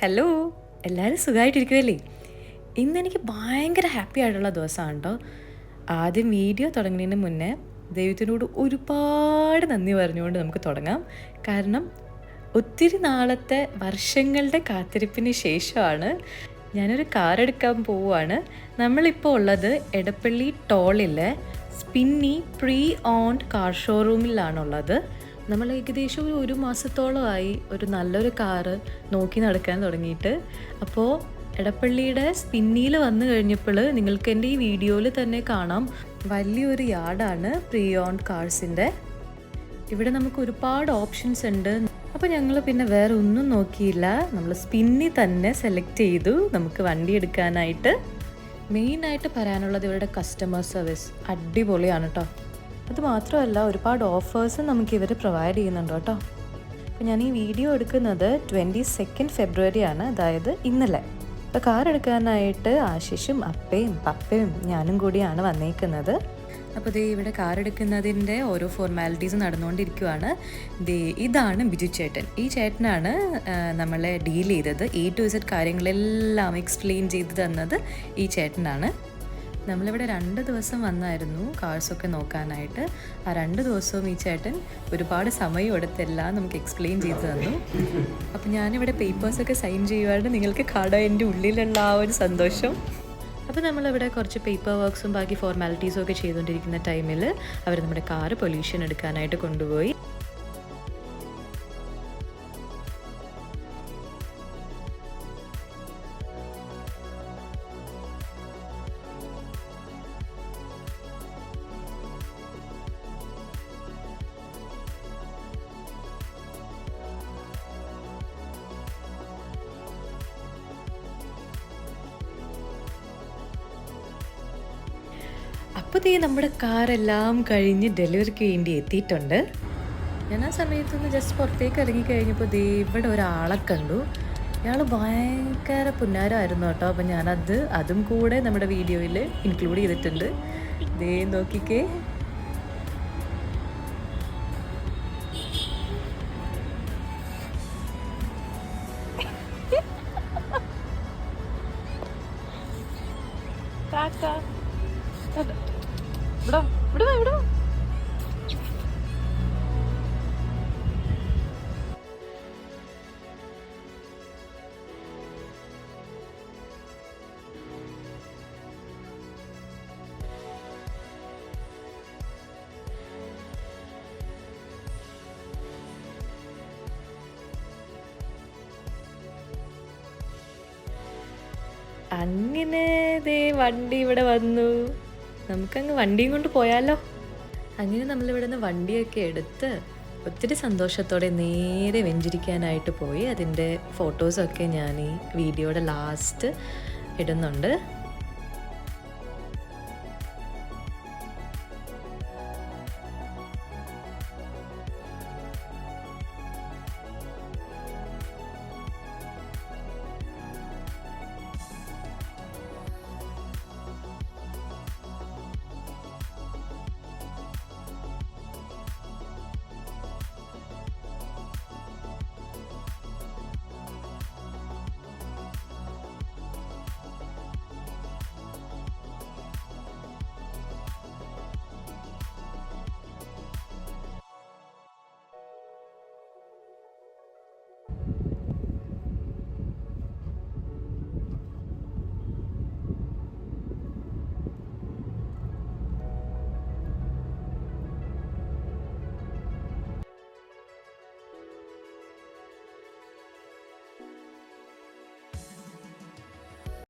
Hello, എല്ലാവരും സുഖമായിട്ടിരിക്കുമല്ലേ? ഇന്നെനിക്ക് ഭയങ്കര ഹാപ്പി ആയിട്ടുള്ള ദിവസമാണ് കേട്ടോ. ആദ്യം വീഡിയോ തുടങ്ങുന്നതിന് മുന്നേ ദൈവത്തിനോട് ഒരുപാട് നന്ദി പറഞ്ഞുകൊണ്ട് നമുക്ക് തുടങ്ങാം. കാരണം ഒത്തിരി നാളത്തെ വർഷങ്ങളുടെ കാത്തിരിപ്പിന് ശേഷമാണ് ഞാനൊരു കാർ എടുക്കാൻ പോവുകയാണ്. നമ്മളിപ്പോൾ ഉള്ളത് എടപ്പള്ളി ടോളിലെ സ്പിന്നി പ്രീ ഓൺഡ് കാർ ഷോറൂമിലാണുള്ളത്. നമ്മൾ ഏകദേശം ഒരു മാസത്തോളമായി ഒരു നല്ലൊരു കാറ് നോക്കി നടക്കാൻ തുടങ്ങിയിട്ട്. അപ്പോൾ എടപ്പള്ളിയുടെ സ്പിന്നിയിൽ വന്നു കഴിഞ്ഞപ്പോൾ നിങ്ങൾക്ക് എൻ്റെ ഈ വീഡിയോയിൽ തന്നെ കാണാം, വലിയൊരു യാർഡാണ് പ്രീ ഓൺഡ് കാർസിൻ്റെ. ഇവിടെ നമുക്ക് ഒരുപാട് ഓപ്ഷൻസ് ഉണ്ട്. അപ്പോൾ ഞങ്ങൾ പിന്നെ വേറെ ഒന്നും നോക്കിയില്ല, നമ്മൾ സ്പിന്നി തന്നെ സെലക്ട് ചെയ്തു നമുക്ക് വണ്ടി എടുക്കാനായിട്ട്. മെയിനായിട്ട് പറയാനുള്ളത് ഇവരുടെ കസ്റ്റമർ സർവീസ് അടിപൊളിയാണ് കേട്ടോ. അതുമാത്രമല്ല ഒരുപാട് ഓഫേഴ്സും നമുക്ക് ഇവർ പ്രൊവൈഡ് ചെയ്യുന്നുണ്ട് കേട്ടോ. അപ്പോൾ ഞാൻ ഈ വീഡിയോ എടുക്കുന്നത് 22 ഫെബ്രുവരിയാണ്, അതായത് ഇന്നലെ. അപ്പോൾ കാർ എടുക്കാനായിട്ട് ആശിഷും അപ്പയും പപ്പയും ഞാനും കൂടിയാണ് വന്നേക്കുന്നത്. അപ്പോൾ ഇവിടെ കാർ എടുക്കുന്നതിൻ്റെ ഓരോ ഫോർമാലിറ്റീസ് നടന്നുകൊണ്ടിരിക്കുകയാണ്. ഇതാണ് ബിജു ചേട്ടൻ. ഈ ചേട്ടനാണ് നമ്മളെ ഡീൽ ചെയ്തത്. A to Z കാര്യങ്ങളെല്ലാം എക്സ്പ്ലെയിൻ ചെയ്ത് തന്നത് ഈ ചേട്ടനാണ്. നമ്മളിവിടെ 2 ദിവസം വന്നായിരുന്നു കാർസൊക്കെ നോക്കാനായിട്ട്. ആ 2 ദിവസവും ഈ ചേട്ടൻ ഒരുപാട് സമയം എടുത്തെല്ലാം നമുക്ക് എക്സ്പ്ലെയിൻ ചെയ്ത് തന്നു. അപ്പോൾ ഞാനിവിടെ പേപ്പേഴ്സൊക്കെ സൈൻ ചെയ്യുവാണ്ട് നിങ്ങൾക്ക് കാണാൻ എൻ്റെ ഉള്ളിലുള്ള ആ ഒരു സന്തോഷം. അപ്പോൾ നമ്മളിവിടെ കുറച്ച് പേപ്പർ വർക്ക്സും ബാക്കി ഫോർമാലിറ്റീസും ഒക്കെ ചെയ്തുകൊണ്ടിരിക്കുന്ന ടൈമിൽ അവർ നമ്മുടെ കാറ് പൊല്യൂഷൻ എടുക്കാനായിട്ട് കൊണ്ടുപോയി. അപ്പോൾ നമ്മുടെ കാറെല്ലാം കഴിഞ്ഞ് ഡെലിവറിക്ക് വേണ്ടി എത്തിയിട്ടുണ്ട്. ഞാൻ ആ സമയത്തൊന്ന് ജസ്റ്റ് പുറത്തേക്ക് ഇറങ്ങിക്കഴിഞ്ഞപ്പോൾ ഇവിടെ ഒരാളെ കണ്ടു. ഇയാൾ ഭയങ്കര പുന്നാരമായിരുന്നു കേട്ടോ. അപ്പോൾ അതും കൂടെ നമ്മുടെ വീഡിയോയിൽ ഇൻക്ലൂഡ് ചെയ്തിട്ടുണ്ട്. നോക്കിക്കേ, ഇവിടെ അങ്ങനെ വണ്ടി ഇവിടെ വന്നു. നമുക്കങ്ങ് വണ്ടിയും കൊണ്ട് പോയാലോ. അങ്ങനെ നമ്മളിവിടെ നിന്ന് വണ്ടിയൊക്കെ എടുത്ത് ഒത്തിരി സന്തോഷത്തോടെ നേരെ വെഞ്ചരിക്കാനായിട്ട് പോയി. അതിൻ്റെ ഫോട്ടോസൊക്കെ ഞാൻ ഈ വീഡിയോയുടെ ലാസ്റ്റ് ഇടുന്നുണ്ട്.